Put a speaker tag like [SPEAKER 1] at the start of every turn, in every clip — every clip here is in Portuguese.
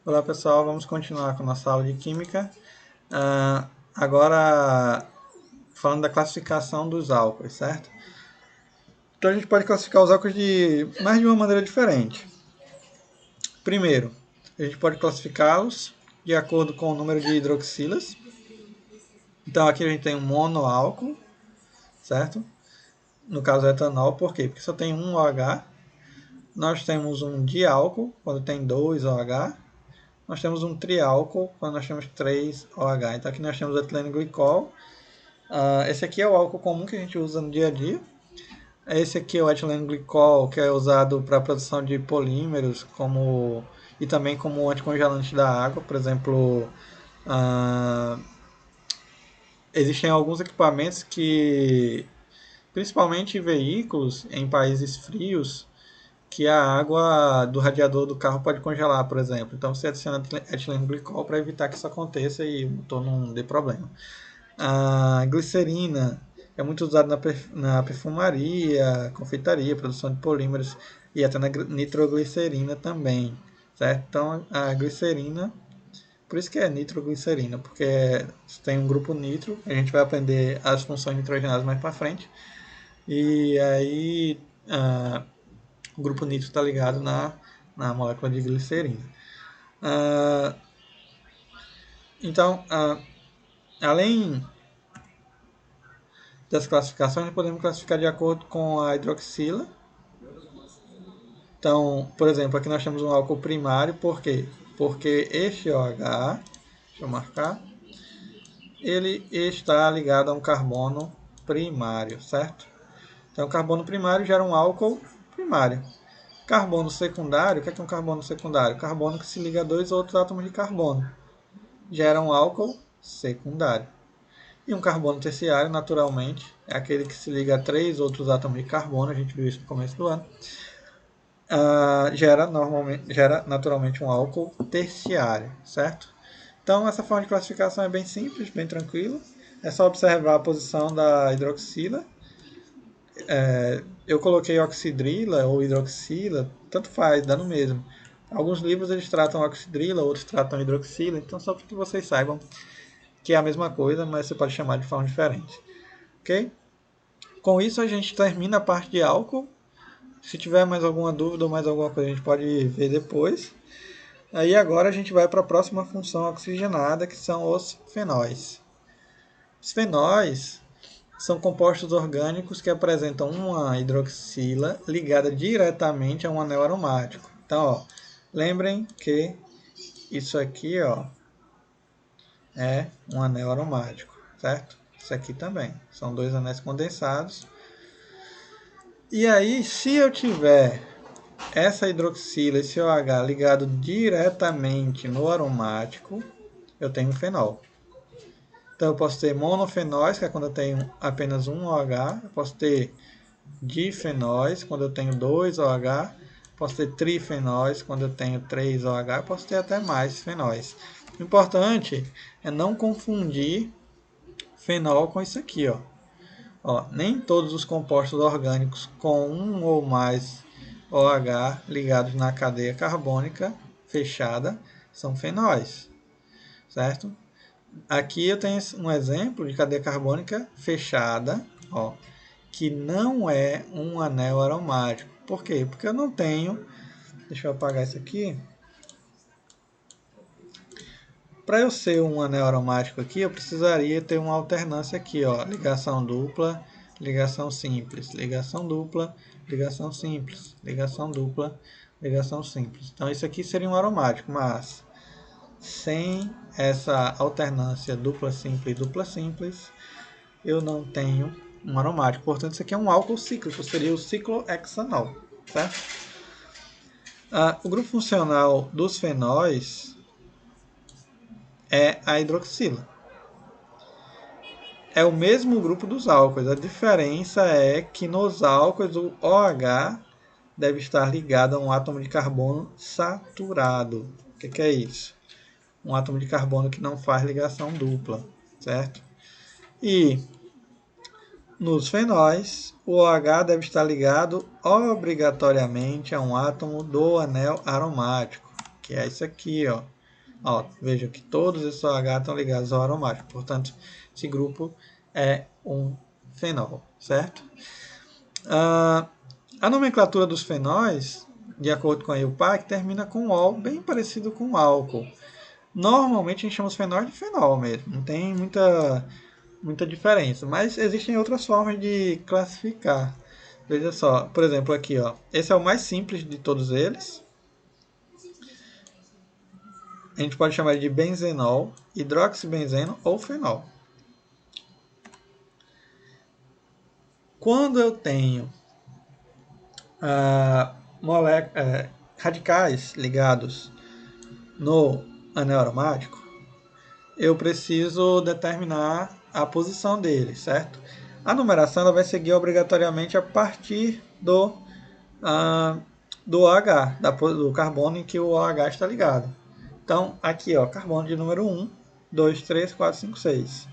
[SPEAKER 1] Olá pessoal, vamos continuar com a nossa aula de Química. Agora falando da classificação dos álcools, certo? Então a gente pode classificar os álcools de mais de uma maneira diferente. Primeiro, a gente pode classificá-los de acordo com o número de hidroxilas. Então aqui a gente tem um monoálcool, certo? No caso etanol, por quê? Porque só tem um OH. Nós temos um diálcool, quando tem 2 OH. Nós temos um triálcool, quando nós temos 3 OH. Então aqui nós temos o etileno glicol. Esse aqui é o álcool comum que a gente usa no dia a dia. Esse aqui é o etileno glicol, que é usado para a produção de polímeros e também como anticongelante da água. Por exemplo, existem alguns equipamentos que, principalmente em veículos em países frios, que a água do radiador do carro pode congelar, por exemplo. Então você adiciona etileno glicol para evitar que isso aconteça e o motor não dê problema. A glicerina é muito usada na perfumaria, confeitaria, produção de polímeros e até na nitroglicerina também, certo? Então a glicerina, por isso que é nitroglicerina, porque tem um grupo nitro, a gente vai aprender as funções nitrogenadas mais para frente, e aí o grupo nitro está ligado na molécula de glicerina. Então, além das classificações, podemos classificar de acordo com a hidroxila. Então, por exemplo, aqui nós temos um álcool primário, por quê? Porque este OH, deixa eu marcar, ele está ligado a um carbono primário, certo? Então, carbono primário gera um álcool primário. Carbono secundário, o que é um carbono secundário? Carbono que se liga a dois outros átomos de carbono. Gera um álcool secundário. E um carbono terciário, naturalmente, é aquele que se liga a três outros átomos de carbono, a gente viu isso no começo do ano, gera naturalmente um álcool terciário, certo? Então essa forma de classificação é bem simples, bem tranquila. É só observar a posição da hidroxila. Eu coloquei oxidrila ou hidroxila, tanto faz, dá no mesmo. Alguns livros eles tratam oxidrila, outros tratam hidroxila, então só para que vocês saibam que é a mesma coisa, mas você pode chamar de forma diferente. Ok? Com isso a gente termina a parte de álcool. Se tiver mais alguma dúvida ou mais alguma coisa, a gente pode ver depois. Aí agora a gente vai para a próxima função oxigenada, que são os fenóis. Os fenóis são compostos orgânicos que apresentam uma hidroxila ligada diretamente a um anel aromático. Então, ó, lembrem que isso aqui, ó, é um anel aromático, certo? Isso aqui também. São dois anéis condensados. E aí, se eu tiver essa hidroxila, esse OH ligado diretamente no aromático, eu tenho fenol. Então eu posso ter monofenóis, que é quando eu tenho apenas um OH. Eu posso ter difenóis, quando eu tenho 2 OH. Posso ter trifenóis, quando eu tenho 3 OH. Posso ter até mais fenóis. O importante é não confundir fenol com isso aqui, ó. Nem todos os compostos orgânicos com um ou mais OH ligados na cadeia carbônica fechada são fenóis, certo? Aqui eu tenho um exemplo de cadeia carbônica fechada, ó, que não é um anel aromático. Por quê? Porque eu não tenho... Deixa eu apagar isso aqui. Para eu ser um anel aromático aqui, eu precisaria ter uma alternância aqui, ó, ligação dupla, ligação simples, ligação dupla, ligação simples, ligação dupla, ligação simples. Então isso aqui seria um aromático, mas sem essa alternância dupla simples, eu não tenho um aromático. Portanto, isso aqui é um álcool cíclico, seria o ciclohexanol, certo? O grupo funcional dos fenóis é a hidroxila. É o mesmo grupo dos álcools. A diferença é que nos álcools o OH deve estar ligado a um átomo de carbono saturado. O que é isso? Um átomo de carbono que não faz ligação dupla, certo? E nos fenóis, o OH deve estar ligado obrigatoriamente a um átomo do anel aromático, que é isso aqui, ó. Ó, veja que todos esses OH estão ligados ao aromático, portanto, esse grupo é um fenol, certo? A nomenclatura dos fenóis, de acordo com a IUPAC, termina com ol, bem parecido com álcool. Normalmente a gente chama os fenóis de fenol mesmo, não tem muita diferença, mas existem outras formas de classificar. Veja só, por exemplo, aqui, ó, esse é o mais simples de todos eles. A gente pode chamar de benzenol, hidroxibenzeno ou fenol. Quando eu tenho radicais ligados no anel aromático, eu preciso determinar a posição dele, certo? A numeração ela vai seguir obrigatoriamente a partir do OH, do carbono em que o OH está ligado. Então, aqui, ó, carbono de número 1, 2, 3, 4, 5, 6.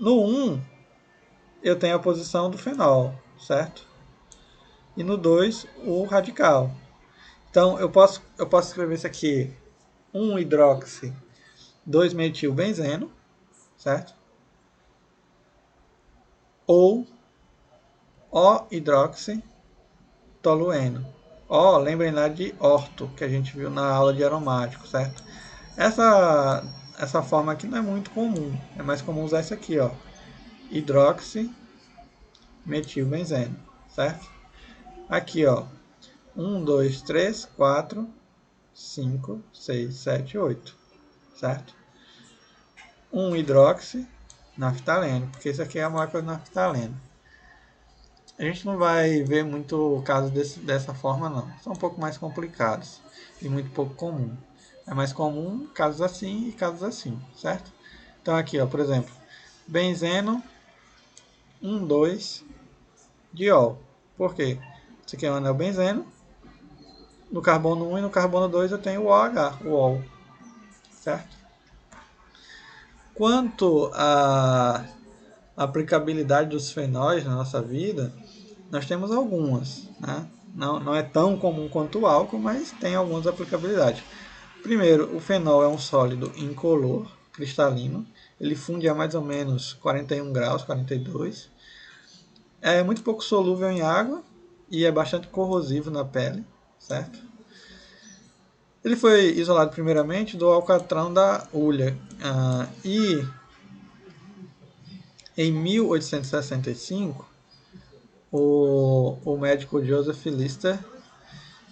[SPEAKER 1] No 1, eu tenho a posição do fenol, certo? E no 2, o radical. Então, eu posso escrever isso aqui, 1 hidroxi, 2 metilbenzeno, certo? Ou O-hidroxi tolueno. Ó, lembrem lá de orto, que a gente viu na aula de aromático, certo? Essa forma aqui não é muito comum. É mais comum usar isso aqui, ó. Hidroxi metilbenzeno, certo? Aqui, ó. 1, 2, 3, 4, 5, 6, 7, 8, certo? 1 hidroxi naftaleno, porque isso aqui é a molécula de naftaleno. A gente não vai ver muito casos dessa forma, não. São um pouco mais complicados e muito pouco comum. É mais comum casos assim e casos assim, certo? Então aqui, ó, por exemplo, benzeno 1, 2 diol. Por quê? Isso aqui é um anel benzeno. No carbono 1 e no carbono 2 eu tenho o OH, o ol, certo? Quanto à aplicabilidade dos fenóis na nossa vida, nós temos algumas, né? Não é tão comum quanto o álcool, mas tem algumas aplicabilidades. Primeiro, o fenol é um sólido incolor, cristalino. Ele funde a mais ou menos 41 graus, 42. É muito pouco solúvel em água e é bastante corrosivo na pele, certo? Ele foi isolado primeiramente do alcatrão da hulha e em 1865 o médico Joseph Lister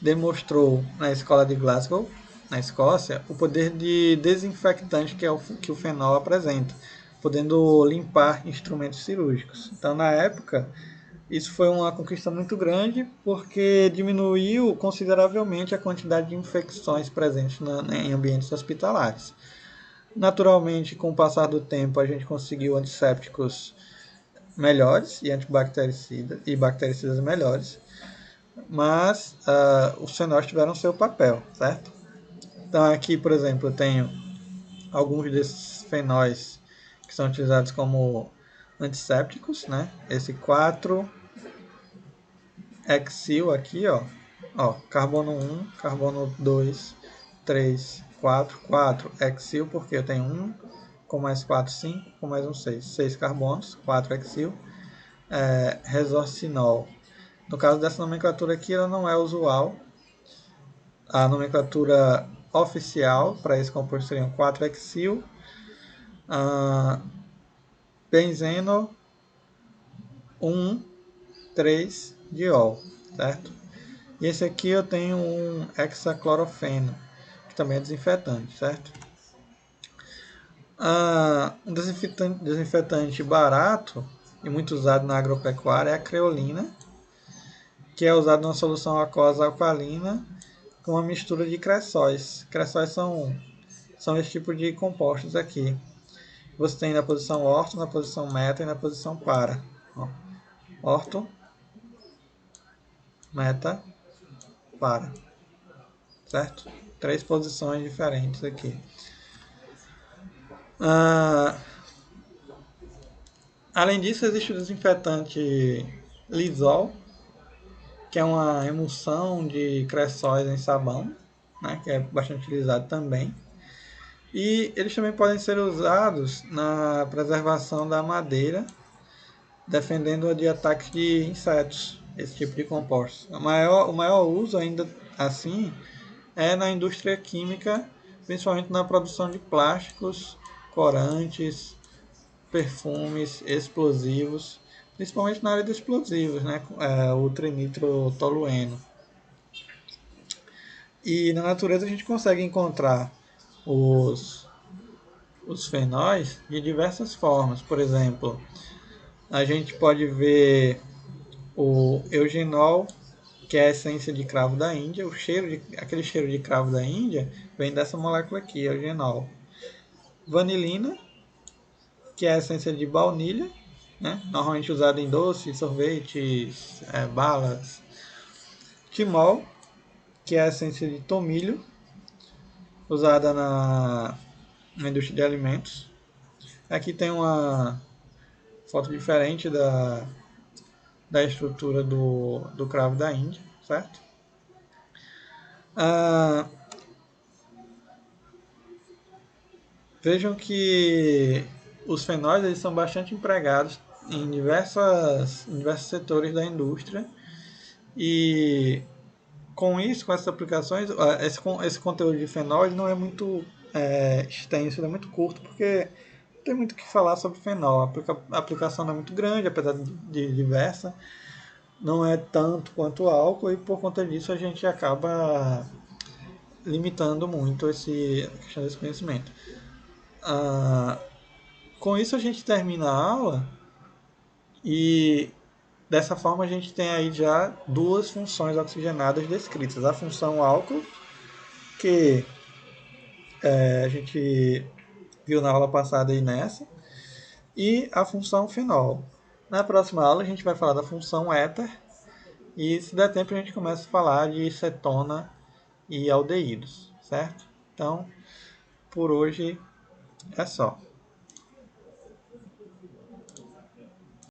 [SPEAKER 1] demonstrou na escola de Glasgow, na Escócia, o poder de desinfectante que o fenol apresenta, podendo limpar instrumentos cirúrgicos. Então, na época, isso foi uma conquista muito grande porque diminuiu consideravelmente a quantidade de infecções presentes em ambientes hospitalares. Naturalmente, com o passar do tempo, a gente conseguiu antissépticos melhores e antibactericidas e bactericidas melhores, mas os fenóis tiveram seu papel, certo? Então aqui, por exemplo, eu tenho alguns desses fenóis que são utilizados como antissépticos, né? Esse 4-hexil aqui, ó, carbono 1, carbono 2, 3, 4, 4-hexil, porque eu tenho 1 com mais 4, 5, com mais um 6, 6 carbonos, 4-hexil, resorcinol. No caso dessa nomenclatura aqui, ela não é usual. A nomenclatura oficial para esse composto seriam 4-hexil, benzeno 1,3-diol, certo? E esse aqui eu tenho um hexaclorofeno, que também é desinfetante, certo? Um desinfetante barato e muito usado na agropecuária é a creolina, que é usado numa solução aquosa alcalina com uma mistura de cressóis. Cressóis são esse tipo de compostos aqui. Você tem na posição orto, na posição meta e na posição para. Ó, orto, meta, para. Certo? 3 posições diferentes aqui. Além disso, existe o desinfetante Lysol, que é uma emulsão de cressóis em sabão, né, que é bastante utilizado também. E eles também podem ser usados na preservação da madeira, defendendo-a de ataques de insetos, esse tipo de compostos. O maior uso ainda assim é na indústria química, principalmente na produção de plásticos, corantes, perfumes, explosivos, principalmente na área de explosivos, né? O trinitrotolueno. E na natureza a gente consegue encontrar os, os fenóis de diversas formas. Por exemplo, a gente pode ver o eugenol, que é a essência de cravo da Índia. Aquele cheiro de cravo da Índia vem dessa molécula aqui, eugenol. Vanilina, que é a essência de baunilha, né? Normalmente usada em doces, sorvetes, balas. Timol, que é a essência de tomilho, usada na indústria de alimentos. Aqui tem uma foto diferente da estrutura do cravo da Índia, certo? Ah, vejam que os fenóis eles são bastante empregados em diversos setores da indústria e com isso, com essas aplicações, esse conteúdo de fenóis não é muito extenso, ele é muito curto, porque não tem muito o que falar sobre fenol. A aplicação não é muito grande, apesar de diversa, não é tanto quanto o álcool, e por conta disso a gente acaba limitando muito a questão desse conhecimento. Ah, com isso a gente termina a aula e dessa forma a gente tem aí já duas funções oxigenadas descritas. A função álcool, que a gente viu na aula passada aí nessa, e a função fenol. Na próxima aula a gente vai falar da função éter e se der tempo a gente começa a falar de cetona e aldeídos, certo? Então, por hoje é só.